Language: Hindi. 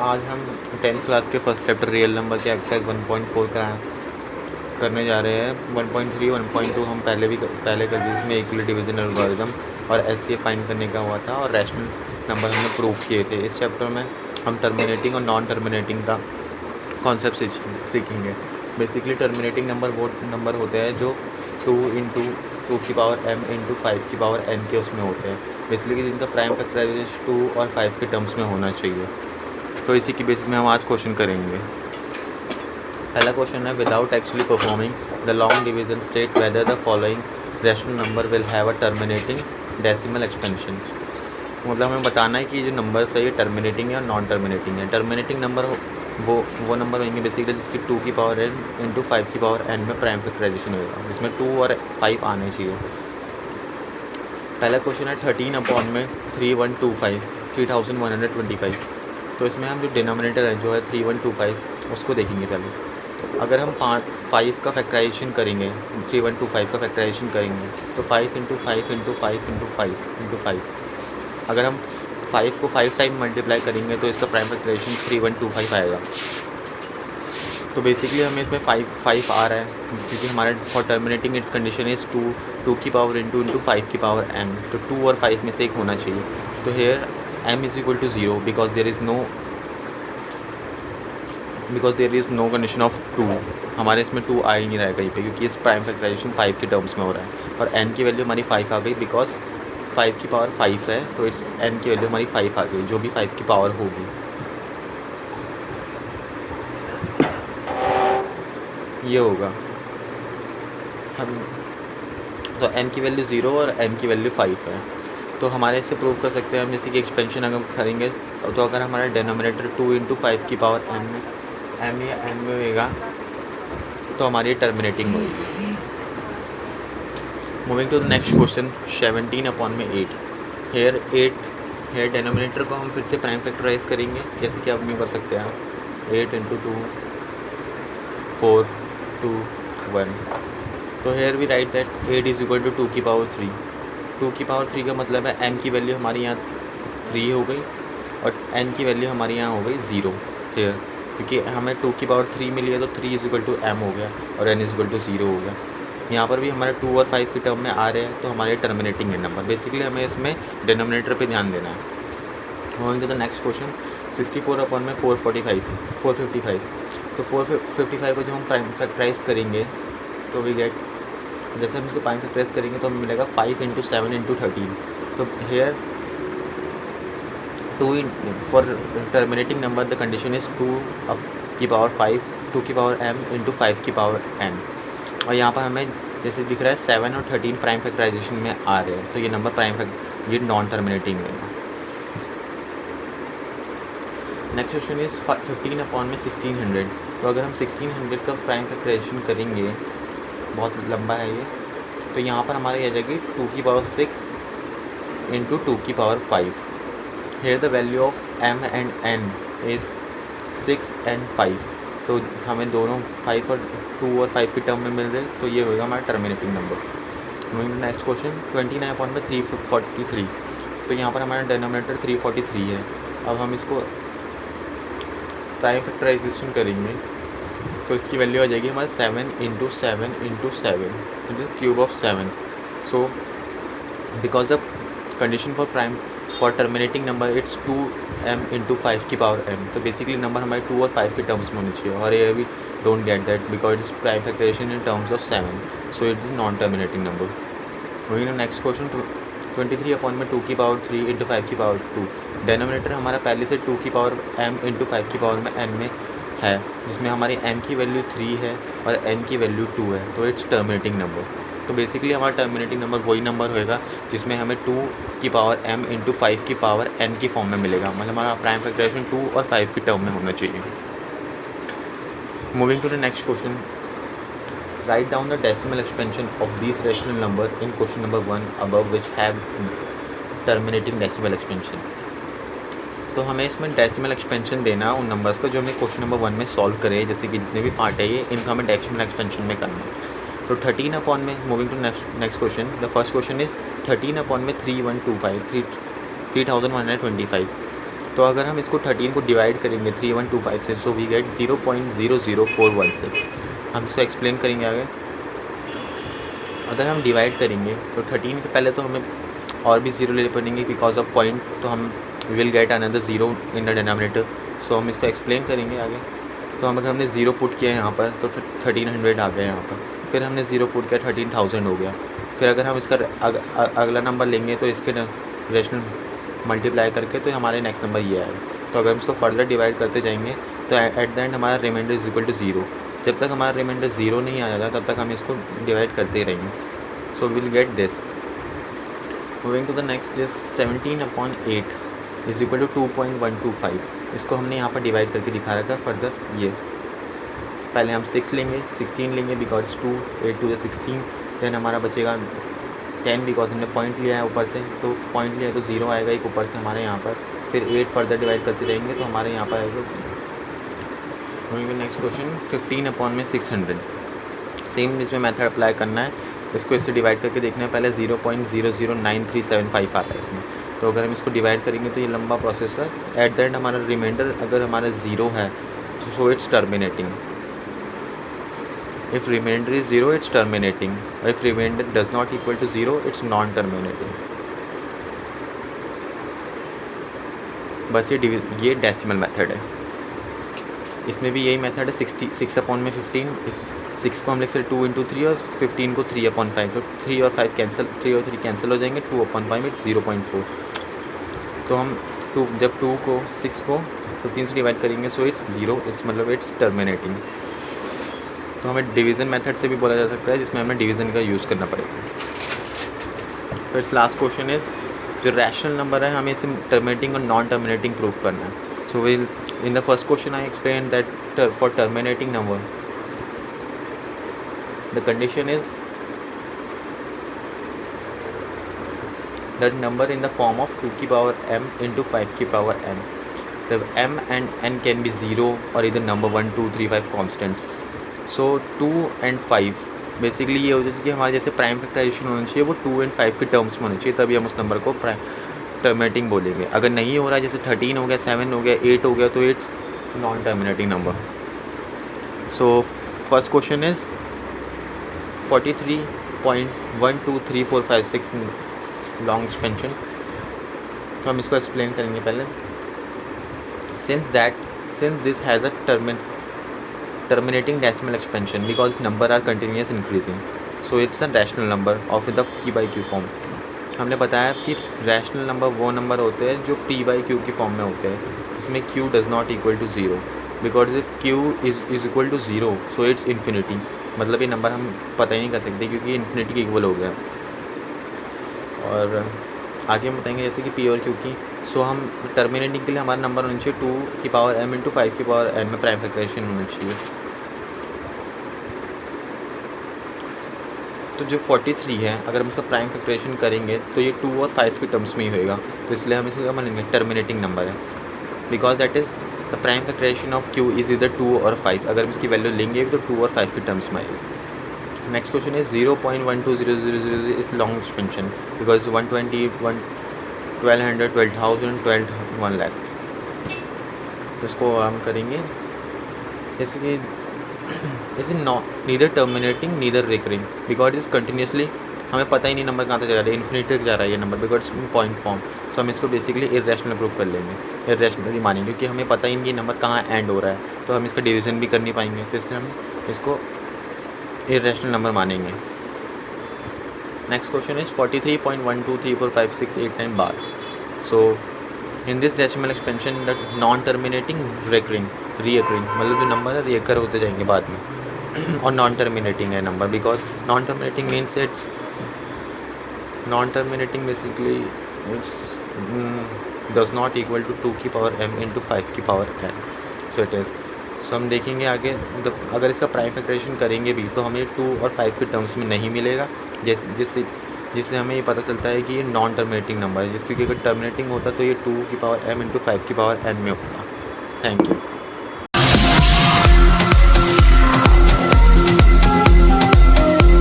आज हम 10th क्लास के फर्स्ट चैप्टर रियल नंबर के एक्सरसाइज 1.4 करने जा रहे हैं। 1.3 1.2 हम पहले कर दिए, जिसमें इक्वली डिवीजन एल्गोरिथम और एचसीएफ फाइंड करने का हुआ था और रैशनल नंबर हमने प्रूफ किए थे। इस चैप्टर में हम टर्मिनेटिंग और नॉन टर्मिनेटिंग का कॉन्सेप्ट सीखेंगे। बेसिकली टर्मिनेटिंग नंबर वो नंबर होते हैं जो 2 × 2 की पावर m × 5 की पावर n के उसमें होते हैं। बेसिकली जिनका प्राइम फैक्टराइजेशन 2 और 5 के टर्म्स में होना चाहिए। तो इसी की बेसिस में हम आज क्वेश्चन करेंगे। पहला क्वेश्चन है, without actually performing the long division state whether the following rational number will have a terminating decimal expansion. मतलब हमें बताना है कि जो नंबर्स है ये टर्मिनेटिंग है और नॉन टर्मिनेटिंग है। टर्मिनेटिंग नंबर वो नंबर होंगे बेसिकली जिसकी 2 की पावर n × 5 की पावर n में प्राइम फैक्टराइजेशन होगा, जिसमें 2 और 5 आने चाहिए। पहला क्वेश्चन है 13/3125 3125। तो इसमें हम जो डिनोमिनेटर है जो है 3125 उसको देखेंगे पहले। अगर हम 5 का फैक्टराइजेशन करेंगे, 3125 का फैक्टराइजेशन करेंगे तो 5 × 5 × 5 × 5 × 5। अगर हम 5 को 5 टाइम मल्टीप्लाई करेंगे तो इसका प्राइम फैक्टराइजेशन 3125 आएगा। तो बेसिकली हमें इसमें 5 आ रहा है क्योंकि हमारे for terminating it's condition is 2 की पावर × 5 की पावर m। तो 2 और 5 में से एक होना चाहिए। तो here m is equal to 0 because there is no condition of 2। हमारे इसमें 2 आ ही नहीं रहा है कहीं पे, क्योंकि इस प्राइम फैक्टराइजेशन 5 के टर्म्स में हो रहा है। और n की वैल्यू हमारी 5 आ गई बिकॉज 5 की पावर 5 है, तो इट्स n की वैल्यू हमारी 5 आ गई, जो भी 5 की पावर होगी। ये होगा हम तो n की वैल्यू 0 और m की वैल्यू 5 है। तो हमारे इससे प्रूव कर सकते हैं हम, जैसे कि एक्सपेंशन अगर करेंगे तो अगर हमारा डिनोमिनेटर 2 × 5 की पावर m या n में होगा तो हमारी टर्मिनेटिंग होगी। Moving to the next question 17/8। Here denominator को हम फिर से प्राइम फैक्टराइज करेंगे, जैसे कि आप यूँ कर सकते हैं 8 × 2 4 2 1। तो here we write that 8 is equal to 2 की पावर 3। 2 की पावर 3 का मतलब है m की वैल्यू हमारी यहाँ 3 हो गई और n की वैल्यू हमारी यहाँ हो गई 0 हेयर, क्योंकि हमें 2 की पावर 3 मिली है तो 3 इज़ इक्वल टू m हो गया और n इज़ इक्वल टू 0 हो गया। यहाँ पर भी हमारे 2 और 5 की टर्म में आ रहे हैं, तो हमारे टर्मिनेटिंग है नंबर। बेसिकली हमें इसमें डिनोमिनेटर पे ध्यान देना है। Moving to the next question 455। तो 455 को जो हम प्राइम फैक्टराइज करेंगे तो वी गेट, जैसे हम इसको प्राइम फैक्टराइज करेंगे तो हमें मिलेगा 5 × 7 × 13। तो here 2 for terminating number the condition is 2 की पावर 5 2 की पावर m × 5 की पावर n। और यहाँ पर हमें जैसे दिख रहा है 7 और 13 प्राइम फैक्टराइजेशन में आ रहे हैं, तो ये नंबर ये नॉन टर्मिनेटिंग है। Next question is 15/1600। तो अगर हम 1600 का प्राइम फैक्टराइजेशन करेंगे, बहुत लंबा है ये, तो यहाँ पर हमारी आ जाएगी 2 की पावर 6 × 2 की power 5। Here the value of m and n is 6 and 5। तो हमें दोनों 5 और 2 और 5 की टर्म में मिल रहे, तो ये होगा हमारा टर्मिनेटिंग नंबर। Next question 29/343। तो यहाँ पर हमारा डिनोमिनेटर 343 है। अब हम इसको प्राइम फैक्टराइजेशन करेंगे तो इसकी वैल्यू आ जाएगी हमारे 7 × 7 × 7 cube of 7। So because the condition for terminating number it's 2m × 5 की पावर m। तो बेसिकली नंबर हमारे 2 और 5 के टर्म्स में होनी चाहिए, और ये भी don't get that because it's prime factorisation in terms of 7, so it is non terminating number. वही नेक्स्ट क्वेश्चन 23/2 की पावर 3 × 5 की पावर 2। डिनोमिनेटर हमारा पहले से 2 की पावर m × 5 की पावर में n में है, जिसमें हमारी m की वैल्यू 3 है और n की वैल्यू 2 है, तो इट्स टर्मिनेटिंग नंबर। तो बेसिकली हमारा टर्मिनेटिंग नंबर वही नंबर होएगा जिसमें हमें 2 की पावर m × 5 की पावर n की फॉर्म में मिलेगा, मतलब हमारा प्राइम फैक्टराइजेशन 2 और 5 की टर्म में होना चाहिए। Moving to the next question, write down the decimal expansion of this rational number in question number 1 above which have terminating decimal expansion. तो हमें इसमें डेसिमल एक्सपेंशन देना उन नंबर्स का जो हमने क्वेश्चन नंबर 1 में सॉल्व करे, जैसे कि जितने भी पार्ट है ये इनका हमें डेसिमल एक्सपेंशन में करना है। तो 13 में moving to next question, the first question is 13/3125 3125। तो अगर हम इसको 13 को डिवाइड करेंगे 3125 से, सो वी गेट 0.00416। हम इसको एक्सप्लेन करेंगे आगे। अगर हम डिवाइड करेंगे तो 13 के पहले तो हमें और भी ज़ीरो लेने पड़ेंगे बिकॉज ऑफ पॉइंट, तो हम will get another zero in the denominator. So हम इसको एक्सप्लेन करेंगे आगे। तो अगर हमने ज़ीरो पुट किया है यहाँ पर तो 1300 आ गया यहाँ पर, फिर हमने ज़ीरो पुट किया 13,000 हो गया। फिर अगर हम इसका अगला नंबर लेंगे तो इसके रेशनल मल्टीप्लाई करके तो हमारे नेक्स्ट नंबर ये आएगा। तो अगर हम इसको फर्दर डिवाइड करते जाएंगे तो एट द एंड हमारा रिमाइंडर इज इक्वल टू 0। जब तक हमारा रिमाइंडर 0 नहीं आ जाता तब तक हम इसको डिवाइड करते ही रहेंगे। So will get this. Moving to the next is 17/8 is equal to 2.125। इसको हमने यहाँ पर डिवाइड करके दिखा रखा है फर्दर। ये पहले हम 6 लेंगे, 16 लेंगे बिकॉज 2, 8 2 16, देन हमारा बचेगा 10 बिकॉज हमने पॉइंट लिया है ऊपर से, तो पॉइंट लिया तो 0 आएगा एक ऊपर से हमारे यहाँ पर। फिर 8 फर्दर डिवाइड करते रहेंगे तो हमारे यहाँ पर आएगा 0। Next question 15/600। सेम इसमें मेथड अप्लाई करना है। इसको इससे डिवाइड करके देखना है। पहले 0.009375 आता है इसमें, तो अगर हम इसको डिवाइड करेंगे तो ये लंबा प्रोसेस है। एट द एंड हमारा रिमाइंडर अगर हमारा 0 है so it's terminating. If remainder is 0, it's terminating. If remainder does not equal to 0, it's non-terminating. बस ये डेसिमल मेथड है। इसमें भी यही मेथड है। 6/15, इस 6 को हम लिख सकते 2 × 3 और 15 को 3/5। तो 3 और 5 कैंसिल, 3 और 3 कैंसिल हो जाएंगे, 2/5 इट्स 0.4। तो हम जब 2 को 6 को 15 से डिवाइड करेंगे सो इट्स 0, इट्स मतलब इट्स टर्मिनेटिंग। तो हमें डिवीज़न मेथड से भी बोला जा सकता है जिसमें हमें डिवीज़न का यूज़ करना पड़ेगा। फिर लास्ट क्वेश्चन इज जो रैशनल नंबर है हमें इसे टर्मिनेटिंग और नॉन टर्मिनेटिंग प्रूफ करना है। So will in the first question I explain that for terminating number the condition is that number in the form of 2 की पावर m into 5 की power n। The m and n can be 0 और इधर number 1 2 3 5 constants. So 2 and 5 basically ये हो जाए कि हमारे जैसे प्राइम फैक्टराइजेशन होना चाहिए वो 2 and 5 के टर्म्स में होना चाहिए, तभी हम उस नंबर को टर्मिनेटिंग बोलेंगे। अगर नहीं हो रहा है जैसे 13 हो गया, 7 हो गया, 8 हो गया तो it's non terminating number. So first question is 43.12345 long expansion. तो हम इसको एक्सप्लेन करेंगे पहले। Since this has a terminating decimal expansion because number are continuous increasing, so it's a rational number of the p by q form। हमने बताया कि रैशनल नंबर वो नंबर होते हैं जो p by q की फॉर्म में होते हैं जिसमें q does not equal to 0 because if q is equal to 0 so it's infinity. मतलब ये नंबर हम पता ही नहीं कर सकते क्योंकि इन्फिनिटी के इक्वल हो गया। और आगे हम बताएंगे जैसे कि p और q की। सो हम टर्मिनेटिंग के लिए हमारा नंबर होना चाहिए 2 की पावर m into 5 की पावर n में प्राइम फैक्टराइजेशन होना चाहिए। तो जो 43 है अगर हम इसका प्राइम फैक्टराइजेशन करेंगे तो ये 2 और 5 के टर्म्स में ही होएगा, तो इसलिए हम इसको मानेंगे टर्मिनेटिंग नंबर है because that is the prime factorisation of q is इधर 2 और 5। अगर हम इसकी वैल्यू लेंगे तो 2 और 5 के टर्म्स में आएगी। Next question is 0.12000 is long expansion because 120 1200 12,000 12 1 lakh. तो इसको हम करेंगे जैसे कि is neither terminating neither recurring because is continuously हमें पता ही नहीं नंबर कहाँ तक जा रहा है, इन्फिनिटी तक जा रहा है ये नंबर बिकॉज पॉइंट फॉर्म। सो हम इसको बेसिकली इरेशनल प्रूव कर लेंगे, इरेशनली मानेंगे क्योंकि हमें पता ही नहीं नंबर कहाँ एंड हो रहा है, तो हम इसका डिवीज़न भी कर नहीं पाएंगे, तो इसलिए हम इसको इरेशनल नंबर मानेंगे। Next question is 43.1234568 bar. So in this decimal expansion the non terminating recurring मतलब जो नंबर है रिकर होते जाएंगे बाद में और नॉन टर्मिनेटिंग है number because non terminating means it's non terminating basically it's does not equal to 2 की पावर m into 5 की power n। So it is. So हम देखेंगे आगे अगर इसका प्राइम फैक्टराइजेशन करेंगे भी तो हमें 2 और 5 के टर्म्स में नहीं मिलेगा, जिससे हमें ये पता चलता है कि ये नॉन टर्मिनेटिंग नंबर है, क्योंकि अगर टर्मिनेटिंग होता तो ये 2 की पावर m into 5 की पावर n में होगा। Thank you.